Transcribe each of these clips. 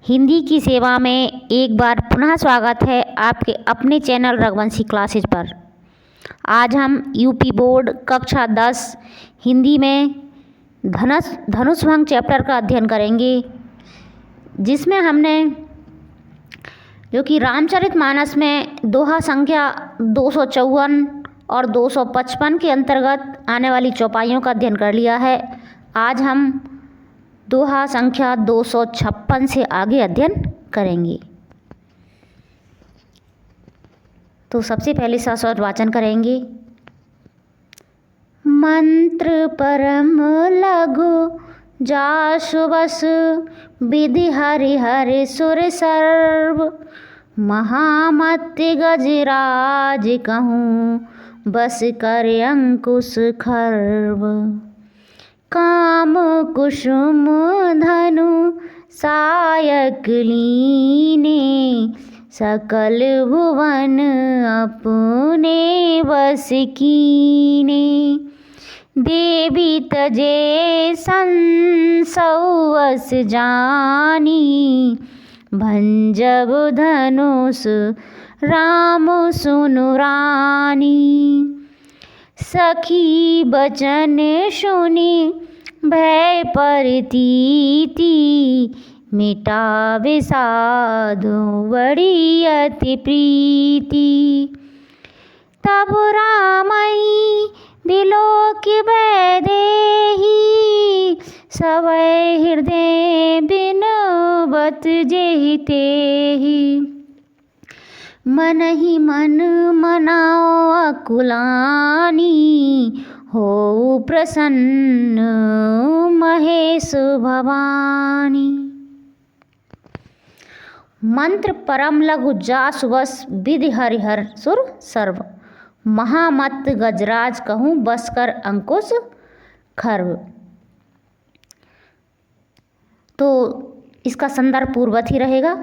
हिंदी की सेवा में एक बार पुनः स्वागत है आपके अपने चैनल रघुवंशी क्लासेज पर। आज हम यूपी बोर्ड कक्षा 10 हिंदी में धनुष भंग चैप्टर का अध्ययन करेंगे, जिसमें हमने जो कि रामचरितमानस में दोहा संख्या 254 और 255 के अंतर्गत आने वाली चौपाइयों का अध्ययन कर लिया है। आज हम दोहा संख्या 256 से आगे अध्ययन करेंगे। तो सबसे पहले शाश्वत वाचन करेंगे। मंत्र परम लघु जासु बस विधि हरि हरि सुर सर्व महामति गजराज कहूँ बस कर अंकुश खर्व काम कुसुम धनु सायक लीने सकल भुवन अपने बस कीने देवी तजे संसवस जानी भंजब धनुष राम सुनु रानी सखी बचन सुनी भय परतीति मिटा विषाद बड़ी अति प्रीति तब रामई बिलोक वैदेही सवै हृदय बिनवत जेहि तेहि मन ही मन मनाओ अकुलानी हो प्रसन्न महेश भवानी। मंत्र परम लघु जासु बस विधि हरिहर सुर सर्व महामत गजराज कहूँ बस कर अंकुश खर्व। तो इसका संदर्भ पूर्ववत ही रहेगा।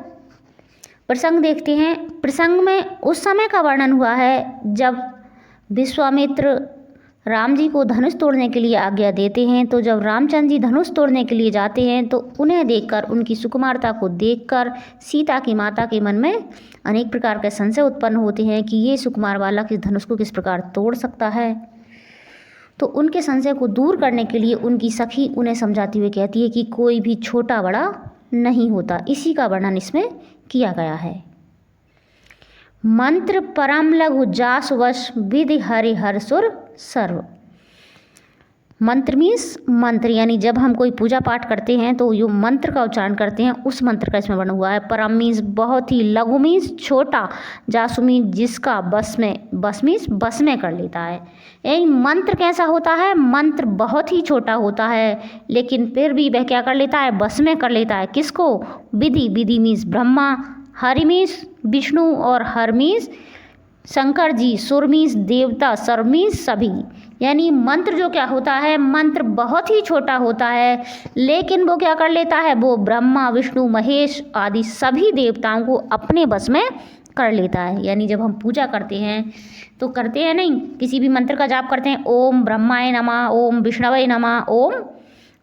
प्रसंग देखते हैं। प्रसंग में उस समय का वर्णन हुआ है जब विश्वामित्र राम जी को धनुष तोड़ने के लिए आज्ञा देते हैं। तो जब रामचंद्र जी धनुष तोड़ने के लिए जाते हैं तो उन्हें देखकर, उनकी सुकुमारता को देखकर सीता की माता के मन में अनेक प्रकार के संशय उत्पन्न होते हैं कि ये सुकुमार बालक इस धनुष को किस प्रकार तोड़ सकता है। तो उनके संशय को दूर करने के लिए उनकी सखी उन्हें समझाती हुई कहती है कि कोई भी छोटा बड़ा नहीं होता। इसी का वर्णन इसमें किया गया है। मंत्र परम लघु जासु वश विधि हरि हर सुर सर्व। मंत्र मीन्स मंत्र, यानी जब हम कोई पूजा पाठ करते हैं तो जो मंत्र का उच्चारण करते हैं उस मंत्र का इसमें वर्णन हुआ है। परम मीन्स बहुत ही, लघु मीन्स छोटा, जासु मीन्स जिसका बस मीन्स बस में कर लेता है। यही मंत्र कैसा होता है? मंत्र बहुत ही छोटा होता है लेकिन फिर भी वह क्या कर लेता है? बस में कर लेता है। किसको? विधि मीन्स ब्रह्मा, हरि मीन्स विष्णु और हर मीन्स शंकर जी, सुर मीन्स देवता, सर्व मीन्स सभी। यानी मंत्र जो क्या होता है? मंत्र बहुत ही छोटा होता है लेकिन वो क्या कर लेता है? वो ब्रह्मा विष्णु महेश आदि सभी देवताओं को अपने बस में कर लेता है। यानी जब हम पूजा करते हैं तो करते हैं नहीं, किसी भी मंत्र का जाप करते हैं, ओम ब्रह्माय नमः, ओम विष्णवे नमः,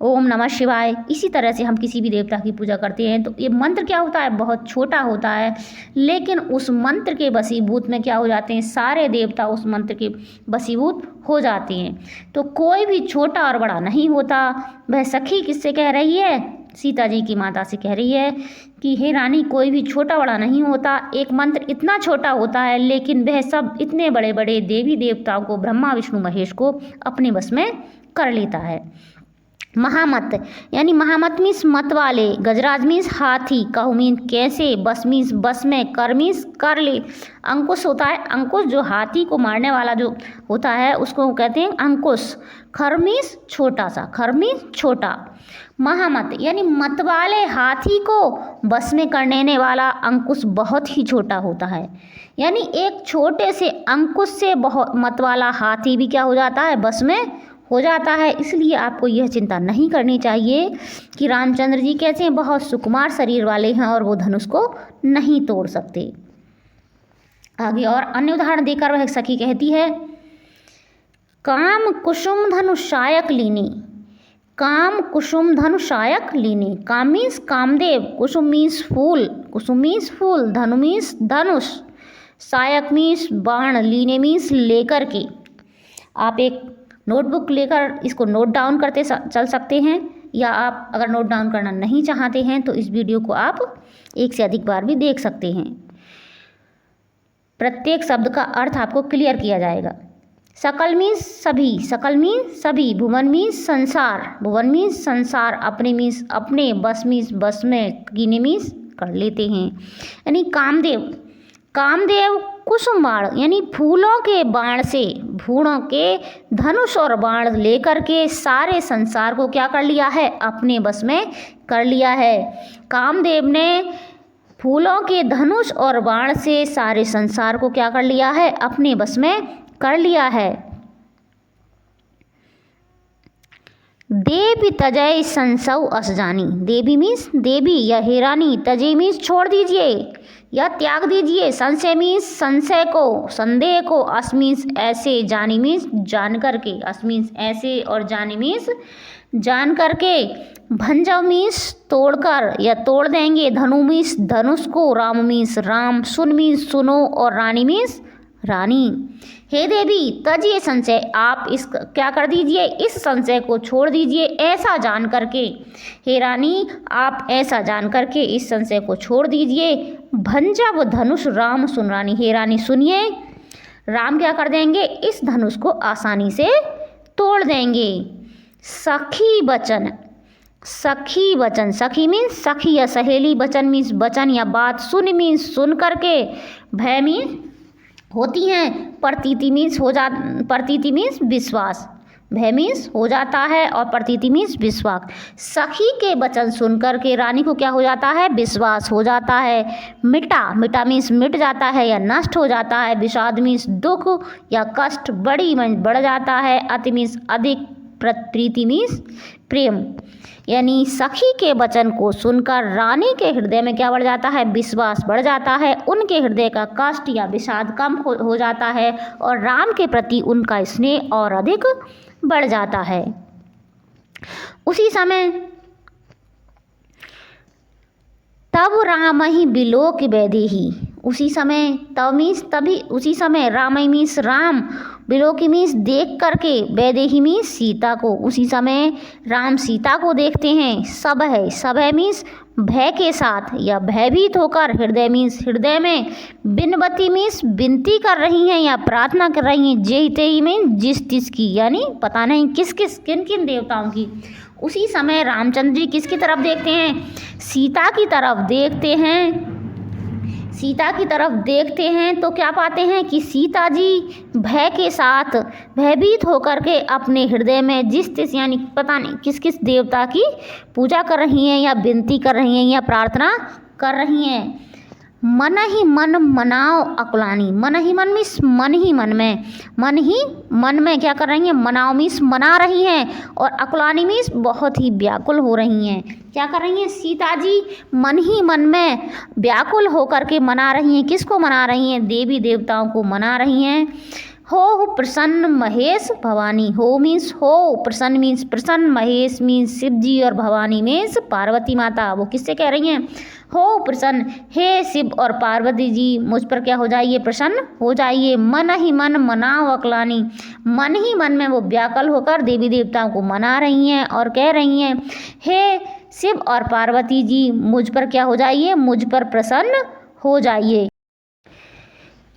ओम नमः शिवाय। इसी तरह से हम किसी भी देवता की पूजा करते हैं तो ये मंत्र क्या होता है? बहुत छोटा होता है लेकिन उस मंत्र के वशीभूत में क्या हो जाते हैं? सारे देवता उस मंत्र के वशीभूत हो जाते हैं। तो कोई भी छोटा और बड़ा नहीं होता। वह सखी किससे कह रही है? सीता जी की माता से कह रही है कि हे रानी, कोई भी छोटा बड़ा नहीं होता। एक मंत्र इतना छोटा होता है लेकिन वह सब इतने बड़े बड़े देवी देवताओं को, ब्रह्मा विष्णु महेश को अपने बस में कर लेता है। महामत, यानी महामत मीन्स मत वाले, गजराज मीन्स हाथी, कहू मीन्स कैसे, बस मीन्स बस में, कर मीन्स कर ले। अंकुश होता है, अंकुश जो हाथी को मारने वाला जो होता है उसको कहते हैं अंकुश। खर मीन्स छोटा सा, खर मीन्स छोटा। महामत यानी मत वाले हाथी को बस में करने वाला अंकुश बहुत ही छोटा होता है। यानी एक छोटे से अंकुश से बहुत मत वाला हाथी भी क्या हो जाता है? बस में हो जाता है। इसलिए आपको यह चिंता नहीं करनी चाहिए कि रामचंद्र जी कैसे बहुत सुकुमार शरीर वाले हैं और वो धनुष को नहीं तोड़ सकते। आगे और अन्य उदाहरण देकर वह सखी कहती है, काम कुसुम धनुषायक लीनी, काम कुसुम धनु सायक लीने। काम मीन्स कामदेव, कुसुम मीन्स फूल, कुसुम मीन्स फूल, धनु मीन्स धनुष, सायक मीन्स बाण, लीने मीन्स लेकर के। आप एक नोटबुक लेकर इसको नोट डाउन करते चल सकते हैं, या आप अगर नोट डाउन करना नहीं चाहते हैं तो इस वीडियो को आप एक से अधिक बार भी देख सकते हैं। प्रत्येक शब्द का अर्थ आपको क्लियर किया जाएगा। सकल मीन्स सभी, सकल मीन्स सभी, भुवन मीन्स संसार, भुवन मीन्स संसार, अपने मीन्स अपने, बस मीन्स बस में, कीने मीन्स कर लेते हैं। यानी कामदेव, कामदेव कुसुम बाण यानी फूलों के बाण से, फूलों के धनुष और बाण लेकर के सारे संसार को क्या कर लिया है, अपने बस में कर लिया है। कामदेव ने फूलों के धनुष और बाण से सारे संसार को क्या कर लिया है, अपने बस में कर लिया है। देवी तजय संसव असजानी, देवी मीन्स देवी या हेरानी, तजय मीन्स छोड़ दीजिए या त्याग दीजिए, संशय मीन्स संशय को, संदेह को, अस मीन्स ऐसे, जानी मीन्स जान करके, अस मीन्स ऐसे और जानी मीन्स जान करके, भंजव मीन्स तोड़कर या तोड़ देंगे, धनु मीन्स धनुष को, राम मीन्स राम, सुन मीन्स सुनो और रानी मीन्स रानी। हे देवी तजिए संशय, आप इस क्या कर दीजिए, इस संशय को छोड़ दीजिए ऐसा जान करके। हे रानी आप ऐसा जान करके इस संशय को छोड़ दीजिए। भंजव धनुष राम सुन रानी, हे रानी सुनिए, राम क्या कर देंगे, इस धनुष को आसानी से तोड़ देंगे। सखी वचन, सखी वचन, सखी मीन्स सखी या सहेली, वचन मीन्स वचन या बात, सुन मीन्स सुन करके, भय मीन्स होती हैं, प्रतीति मीन्स हो जा, प्रतीति मीन्स विश्वास, भय मीन्स हो जाता है और प्रतीति मीन्स विश्वास। सखी के वचन सुनकर के रानी को क्या हो जाता है, विश्वास हो जाता है। मिटा, मिटा मीन्स मिट जाता है या नष्ट हो जाता है। विषाद मीन्स दुख या कष्ट, बड़ी मीन्स बढ़ जाता है, अति मीन्स अधिक, प्रीति मीन्स प्रेम। यानी सखी के वचन को सुनकर रानी के हृदय में क्या बढ़ जाता है, विश्वास बढ़ जाता है, उनके हृदय का कष्ट या विषाद कम हो जाता है और राम के प्रति उनका स्नेह और अधिक बढ़ जाता है। उसी समय तब राम ही बिलोक वैदेही, उसी समय, तब मीन्स तभी, उसी समय, राम मीन्स राम, बिलोकी मीन्स देख करके, वैदेही मीन्स सीता को, उसी समय राम सीता को देखते हैं। सब है, सब है मीन्स भय के साथ या भयभीत होकर, हृदय मीन्स हृदय में, बिनवती मीन्स विनती कर रही हैं या प्रार्थना कर रही हैं, जेहिते ही मीन्स जिस तिस की, यानी पता नहीं किस किस किन किन देवताओं की। उसी समय रामचंद्र जी किसकी तरफ देखते हैं, सीता की तरफ देखते हैं। सीता की तरफ देखते हैं तो क्या पाते हैं कि सीता जी भय के साथ, भयभीत होकर के अपने हृदय में जिस तिस यानी पता नहीं किस किस देवता की पूजा कर रही हैं या विनती कर रही हैं या प्रार्थना कर रही हैं। मन ही मन मनाओ अकुलानी, मन ही मन मीन्स मन ही मन में, मन ही मन में क्या कर रही हैं, मनाओ मीन्स मना रही हैं, और अकुलानी मीन्स बहुत ही व्याकुल हो रही हैं। क्या कर रही हैं, सीता जी मन ही मन में व्याकुल होकर के मना रही हैं, किसको मना रही हैं, देवी देवताओं को मना रही हैं। हो प्रसन्न महेश भवानी, हो मीन्स हो, प्रसन्न मीन्स प्रसन्न, महेश मीन्स शिव जी और भवानी मीन्स पार्वती माता। वो किससे कह रही हैं, हो प्रसन्न, हे शिव और पार्वती जी मुझ पर क्या हो जाइए, प्रसन्न हो जाइए। मन ही मन मनाओ अकलानी, मन ही मन में वो व्याकुल होकर देवी देवताओं को मना रही हैं और कह रही हैं, हे शिव और पार्वती जी मुझ पर क्या हो जाइए, मुझ पर प्रसन्न हो जाइए।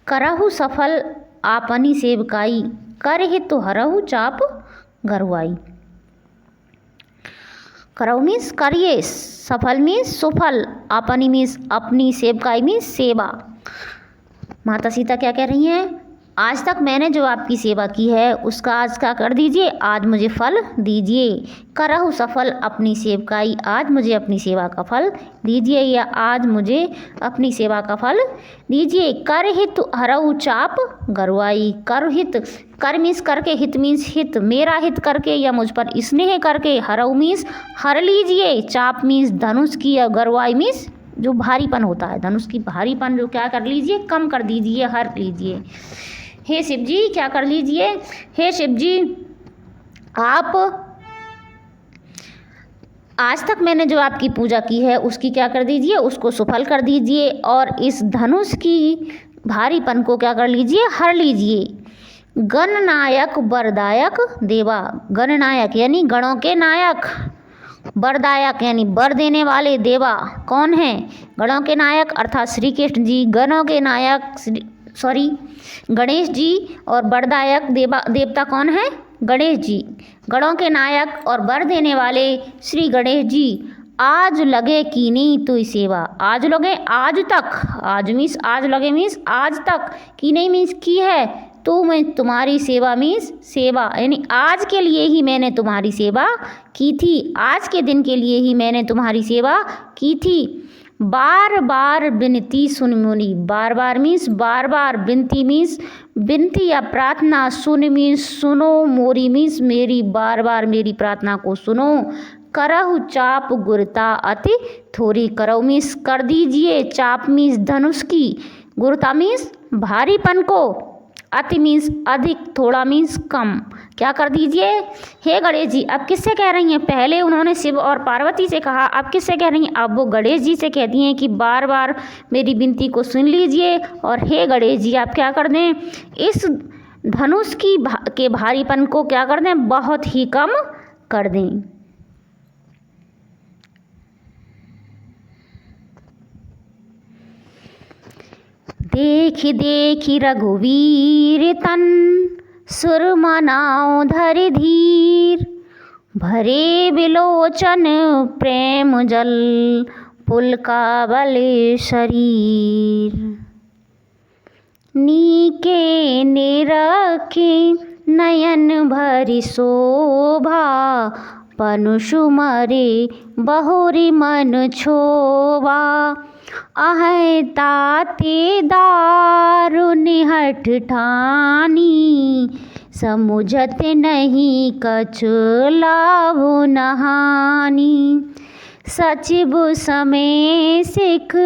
करहु सफल आपनी सेवकाई, करहि तो हरहु चाप गरुआई। करहु मीन्स करिए, सफल मीन्स सुफल, आपनी मीन्स अपनी, सेवकाई मीन्स सेवा। माता सीता क्या कह रही हैं, आज तक मैंने जो आपकी सेवा की है उसका आज क्या कर दीजिए, आज मुझे फल दीजिए। करहु सफल अपनी सेवकाई, आज मुझे अपनी सेवा का फल दीजिए या आज मुझे अपनी सेवा का फल दीजिए। कर हित हरहु चाप गरुआई, कर हित, कर मीन्स करके, हित मीन्स हित, मेरा हित करके या मुझ पर स्नेह करके, हरहु मीन्स हर लीजिए, चाप मीन्स धनुष की, या गरुआई मीन्स जो भारीपन होता है, धनुष की भारीपन जो क्या कर लीजिए, कम कर दीजिए, हर लीजिए। हे शिव जी क्या कर लीजिए, हे शिव जी आप आज तक मैंने जो आपकी पूजा की है उसकी क्या कर दीजिए, उसको सुफल कर दीजिए और इस धनुष की भारीपन को क्या कर लीजिए, हर लीजिए। गणनायक वरदायक देवा, गणनायक यानी गणों के नायक, वरदायक यानी वर देने वाले देवा कौन है, गणों के नायक अर्थात श्री कृष्ण जी, गणों के नायक गणेश जी, और वरदायक देवता कौन है, गणेश जी। गणों के नायक और वर देने वाले श्री गणेश जी, आज लगे कीनी तुई सेवा, आज लगे आज तक, आज मीन्स आज लगे मीन्स आज तक, की नहीं मीन्स की है, तो मैं तुम्हारी सेवा मीन्स सेवा यानी आज के लिए ही मैंने तुम्हारी सेवा की थी, आज के दिन के लिए ही मैंने तुम्हारी सेवा की थी। बार बार विनती सुन मुनि, बार बार मीन्स बार बार, विनती मीन्स विनती या प्रार्थना, सुन मीन्स सुनो, मोरी मीन्स मेरी, बार बार मेरी प्रार्थना को सुनो। करहु चाप गुरता अति थोड़ी, करहु मीन्स कर दीजिए, चाप मीन्स धनुष की, गुरता मीन्स भारीपन को, अति मीन्स अधिक, थोड़ा मीन्स कम, क्या कर दीजिए। हे गणेश जी, अब किससे कह रही हैं, पहले उन्होंने शिव और पार्वती से कहा, अब किससे कह रही हैं, अब वो गणेश जी से कहती हैं कि बार बार मेरी विनती को सुन लीजिए और हे गणेश जी आप क्या कर दें, इस धनुष के भारीपन को क्या कर दें, बहुत ही कम कर दें। देख देख रघुवीर तन, सुर मनाओ धरि धीर, भरे बिलोचन प्रेम जल, पुलकावल शरीर। नीके निरखे नयन भरि शोभा, पनुषु मरे बहुरी मन क्षोभा, अहै ताते दारु निहठ ठानी, समुझत नहीं कछु लाभु नहानी। सचिव समय सिख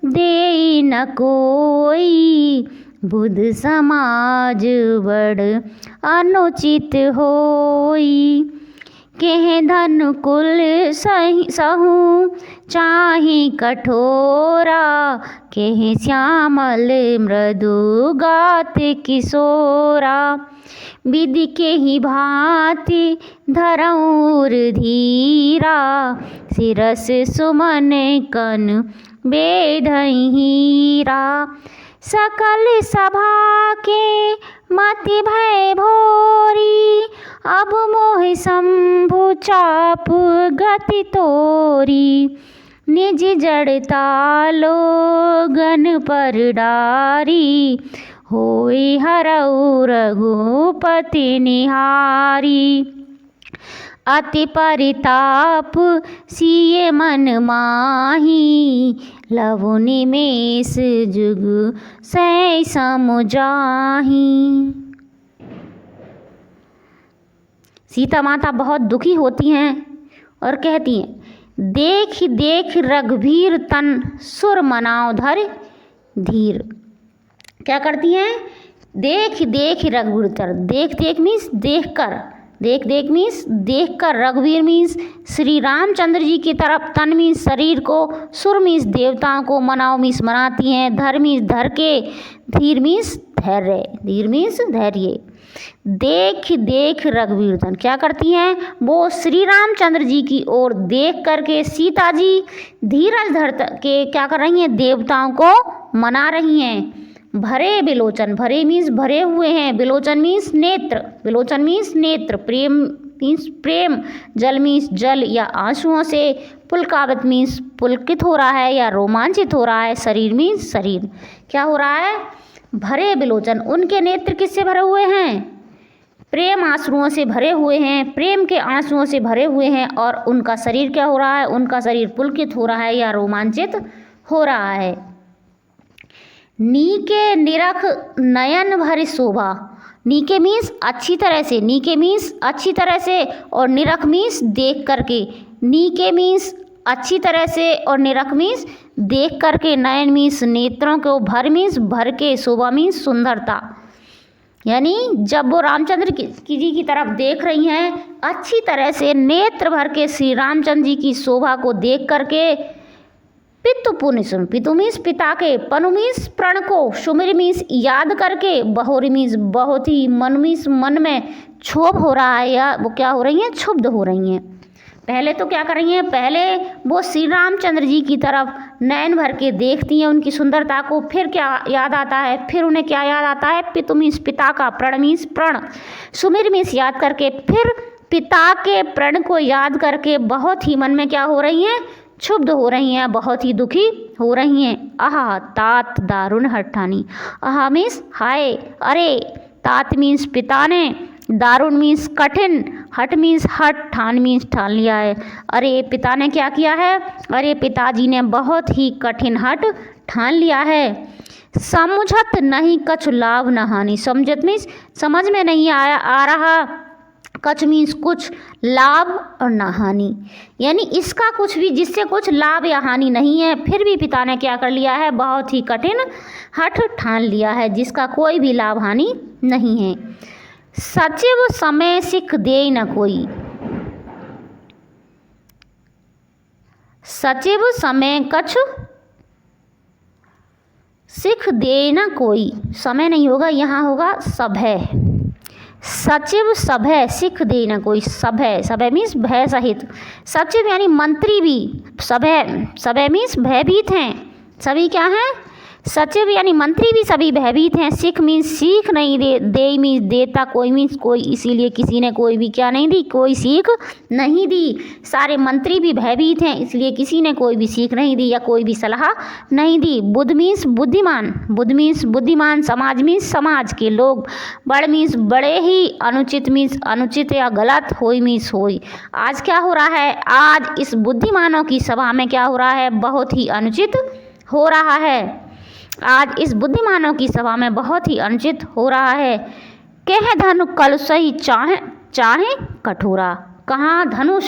दे न कोई, बुध समाज बड़ अनुचित होई। केह धन कुल सहु चाहि कठोरा, केह श्यामल मृदु गात किशोरा। विधि के ही भांति धरऊर धीरा, शिरस सुमन कन बेधहि हीरा। सकल सभा के मति भय भोरी, अब मोहि शंभु चाप गति तोरी। निज जड़ता लोगन पर डारी, होई हरऊ रघुपति निहारी। अति परिताप सिए मन माही, लवु निमेष जुग सै समुझाही। सीता माता बहुत दुखी होती हैं और कहती हैं, देख देख रघुवीर तन, सुर मनाओ धर धीर। क्या करती हैं, देख देख रघुवीर तन, देख देख मीन्स देख कर, देख देख मीन्स देख कर, रघुवीर मीन्स श्री रामचंद्र जी की तरफ, तन मीन्स शरीर को, सुर मीन्स देवताओं को, मनाओ मीन्स मनाती हैं, धर मीन्स धर के, धीर मीन्स धैर्य, धीर मीन्स धैर्य। देख देख रघुवीर तन, क्या करती हैं, वो श्री रामचंद्र जी की ओर देख करके सीता जी धीरज धर के क्या कर रही हैं, देवताओं को मना रही हैं। भरे बिलोचन, भरे मीन्स भरे हुए हैं, बिलोचन मीन्स नेत्र, बिलोचन मीन्स नेत्र, प्रेम मीन्स प्रेम, जल मीन्स जल या आंसुओं से, पुलकावत मीन्स पुलकित हो रहा है या रोमांचित हो रहा है, शरीर मीन्स शरीर, क्या हो रहा है, भरे बिलोचन। उनके नेत्र किससे भरे हुए हैं, प्रेम आंसुओं से भरे हुए हैं, प्रेम के आंसुओं से भरे हुए हैं, और उनका शरीर क्या हो रहा है, उनका शरीर पुलकित हो रहा है या रोमांचित हो रहा है। नीके निरख नयन भरि शोभा, नीके मीन्स अच्छी तरह से, नीके मीन्स अच्छी तरह से, और निरख मीन्स देख करके। नीके मीन्स अच्छी तरह से और निरख मीन्स देख करके, नयन मीन्स नेत्रों को, भर मीन्स भर के, शोभा मीन्स सुंदरता। यानी जब वो रामचंद्र जी की तरफ देख रही हैं, अच्छी तरह से नेत्र भर के श्री रामचंद्र जी की शोभा को देख करके पितु पुण्य सुन, पितु मीन्स पिता के, पनु मीन्स प्रण को, सुमिर मीन्स याद करके, बहुरी मीन्स बहुत ही, मन मीन्स मन में क्षोभ हो रहा है या वो क्या हो रही हैं, क्षुब्ध हो रही हैं। पहले तो क्या कर रही हैं, पहले वो श्री रामचंद्र जी की तरफ नयन भर के देखती हैं उनकी सुंदरता को, फिर क्या याद आता है, फिर उन्हें क्या याद आता है, पितु मीन्स पिता का, प्रण मीन्स प्रण, सुमिर मीन्स याद करके, फिर पिता के प्रण को याद करके बहुत ही मन में क्या हो रही हैं, क्षुब्ध हो रही हैं, बहुत ही दुखी हो रही हैं। आहा तात दारुण हठानी, आहा मीन्स हाय, अरे, तात मीन्स पिता ने, दारुण मीन्स कठिन, हट मीन्स हट, ठान मीन्स ठान लिया है। अरे पिता ने क्या किया है, अरे पिताजी ने बहुत ही कठिन हट ठान लिया है। समझत नहीं कछु लाभ न हानि, समझत मीन्स समझ में नहीं आ रहा, कछ मीन्स कुछ, लाभ और ना हानि, यानी इसका कुछ भी, जिससे कुछ लाभ या हानि नहीं है, फिर भी पिता ने क्या कर लिया है, बहुत ही कठिन हठ ठान लिया है, जिसका कोई भी लाभ हानि नहीं है। सचिव समय सिख दे न कोई, सचिव समय कछु सिख दे न कोई, समय नहीं होगा, यहाँ होगा सभय, सचिव सभय सिख दे न कोई, सभय, सभय मीन्स भय सहित, सचिव यानी मंत्री भी, सभय, सभय मीन्स भयभीत हैं, सभी क्या हैं, सचिव यानी मंत्री भी सभी भयभीत हैं। सिख मीन्स सीख नहीं, दे मीन्स देता, कोई मीन्स कोई, इसीलिए किसी ने कोई भी क्या नहीं दी, कोई सीख नहीं दी। सारे मंत्री भी भयभीत हैं, इसलिए किसी ने कोई भी सीख नहीं दी या कोई भी सलाह नहीं दी। बुद्ध मीन्स बुद्धिमान, बुद्ध मीन्स बुद्धिमान, समाज मीन्स समाज के लोग, बड़ मीन्स बड़े ही, अनुचित मीन्स अनुचित या गलत, होई मीन्स होई। आज क्या हो रहा है, आज इस बुद्धिमानों की सभा में क्या हो रहा है, बहुत ही अनुचित हो रहा है, आज इस बुद्धिमानों की सभा में बहुत ही अनुचित हो रहा है। कह धनु कलुषई चाहे चाहे कठोरा, कहाँ धनुष,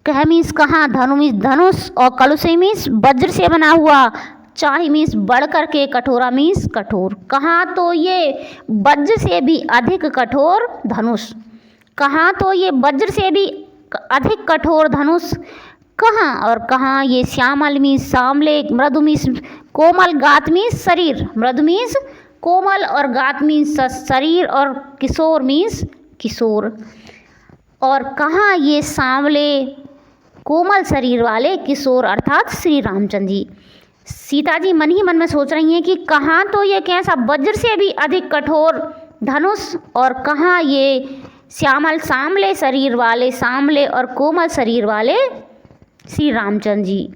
कह मीन्स कहाँ, धनु मीन्स धनुष, और कलुषई मीन्स वज्र से बना हुआ, चाहे मीन्स बढ़ करके, कठोरा मीन्स कठोर, कहाँ तो ये वज्र से भी अधिक कठोर धनुष, कहाँ तो ये वज्र से भी अधिक कठोर धनुष, कहाँ और कहाँ ये श्यामल मीन्स सामले, मृदु मीन्स कोमल, गात मीन्स शरीर, मृदु मीन्स कोमल और गात मीन्स शरीर, और किशोर मीन्स किशोर, और कहाँ ये सांवले कोमल शरीर वाले किशोर अर्थात श्री रामचंद्र जी। सीता जी मन ही मन में सोच रही हैं कि कहाँ तो ये कैसा वज्र से भी अधिक कठोर धनुष, और कहाँ ये श्यामल सांवले शरीर वाले, सांवले और कोमल शरीर वाले श्री रामचंद्र जी।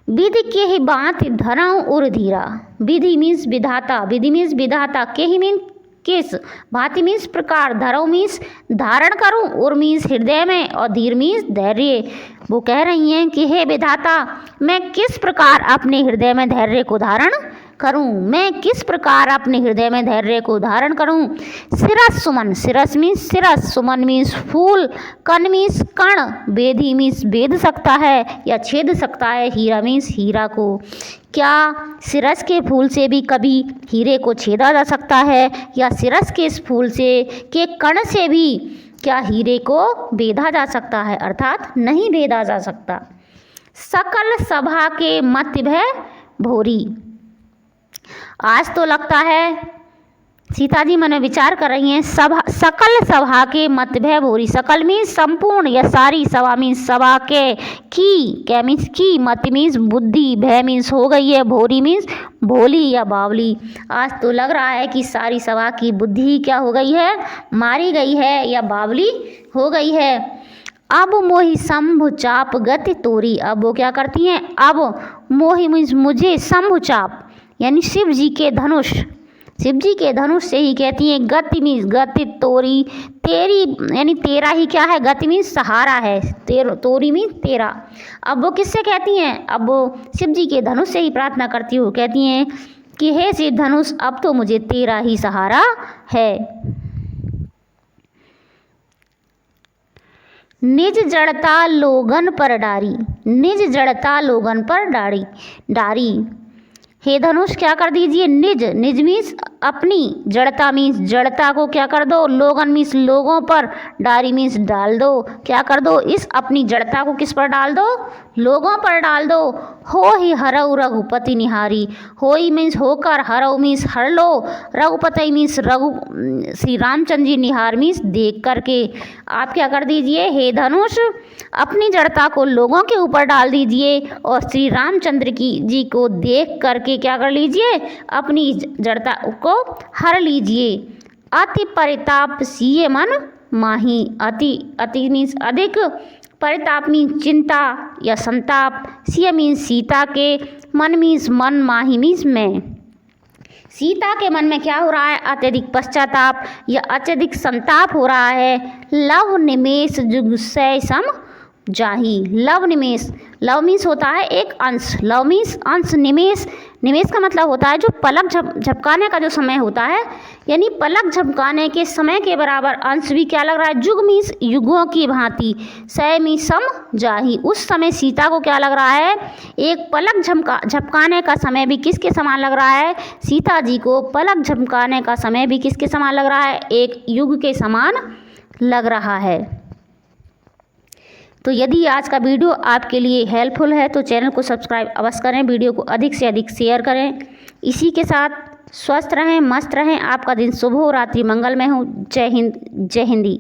विधि के ही बात धराऊं उर धीरा, विधि मीन्स विधाता, विधि मीन्स विधाता, के ही मीन्स किस, भांति मीन्स प्रकार, धराऊं मीन्स धारण करूं, उर मीन्स हृदय में, और धीर मीन्स धैर्य। वो कह रही हैं कि हे विधाता, मैं किस प्रकार अपने हृदय में धैर्य को धारण करूं, मैं किस प्रकार अपने हृदय में धैर्य को धारण करूं। शिरस सुमन, शिरस मीन्स शिरस, सुमन मीन्स फूल, कण मीन्स कण, बेधी मीन्स बेध सकता है या छेद सकता है, हीरा मीन्स हीरा को। क्या शिरस के फूल से भी कभी हीरे को छेदा जा सकता है, या शिरस के इस फूल से के कण से भी क्या हीरे को बेधा जा सकता है, अर्थात नहीं बेधा जा सकता। सकल सभा के मत भय भोरी, आज तो लगता है सीता जी मन में विचार कर रही हैं, सभा, सकल सभा के मत भय भोरी, सकल मीन्स संपूर्ण या सारी, सभा मीन्स सभा के, की, क्या मीन्स की, मत मीन्स बुद्धि, भय मीन्स हो गई है, भोरी मीन्स भोली या बावली। आज तो लग रहा है कि सारी सभा की बुद्धि क्या हो गई है, मारी गई है या बावली हो गई है। अब मोहि शंभु चाप गति तोरी, अब वो क्या करती हैं, अब मोहि मीन्स मुझे, शंभु चाप यानी शिव जी के धनुष, शिव जी के धनुष से ही कहती हैं, गति मीन्स गति, तोरी तेरी यानी तेरा ही क्या है, गति मीन्स सहारा है, तोरी मीन्स तेरा। अब वो किससे कहती हैं, अब वो शिव जी के धनुष से ही प्रार्थना करती हूँ, कहती हैं कि हे शिव धनुष, अब तो मुझे तेरा ही सहारा है। निज जड़ता लोगन पर डारी, निज जड़ता लोगन पर डारी, हे धनुष क्या कर दीजिए, निज, निज मीन्स अपनी, जड़ता मीन्स जड़ता को क्या कर दो, लोगन मीन्स लोगों पर, डारी मीन्स डाल दो, क्या कर दो, इस अपनी जड़ता को किस पर डाल दो, लोगों पर डाल दो। हो ही हरऊ रघुपति निहारी, हो ही मीन्स होकर, हरऊ मीन्स हर लो, रघुपति मीन्स रघु श्री रामचंद्र जी, निहार मीन्स देख करके। आप क्या कर दीजिए हे धनुष, अपनी जड़ता को लोगों के ऊपर डाल दीजिए और श्री रामचंद्र जी को देख करके क्या कर लीजिए, अपनी जड़ता को हर लीजिए। अति परिताप सिए मन माही, अति मीन्स अधिक, परिताप मीन्स चिंता या संताप, सिय मीन्स सीता के, मन मीन्स मन, माही मीन्स में। सीता के मन में क्या हो रहा है, अत्यधिक पश्चाताप या अत्यधिक संताप हो रहा है। लव निमेष जुगुप्सय सम जाही, लव निमेष, लव मीन्स होता है एक अंश, लव मीन्स अंश, निमेष, निमेष का मतलब होता है जो पलक झपकाने का जो समय होता है, यानी पलक झपकाने के समय के बराबर अंश भी क्या लग रहा है, जुग मीन्स युगों की भांति, सय मीन्स सम जाही, उस समय सीता को क्या लग रहा है, एक पलक झपकाने का समय भी किसके समान लग रहा है, सीता जी को पलक झपकाने का समय भी किसके समान लग रहा है, एक युग के समान लग रहा है। तो यदि आज का वीडियो आपके लिए हेल्पफुल है तो चैनल को सब्सक्राइब अवश्य करें, वीडियो को अधिक से अधिक शेयर करें। इसी के साथ स्वस्थ रहें, मस्त रहें, आपका दिन शुभ हो, रात्रि मंगलमय हो। जय हिंद, जय हिंदी।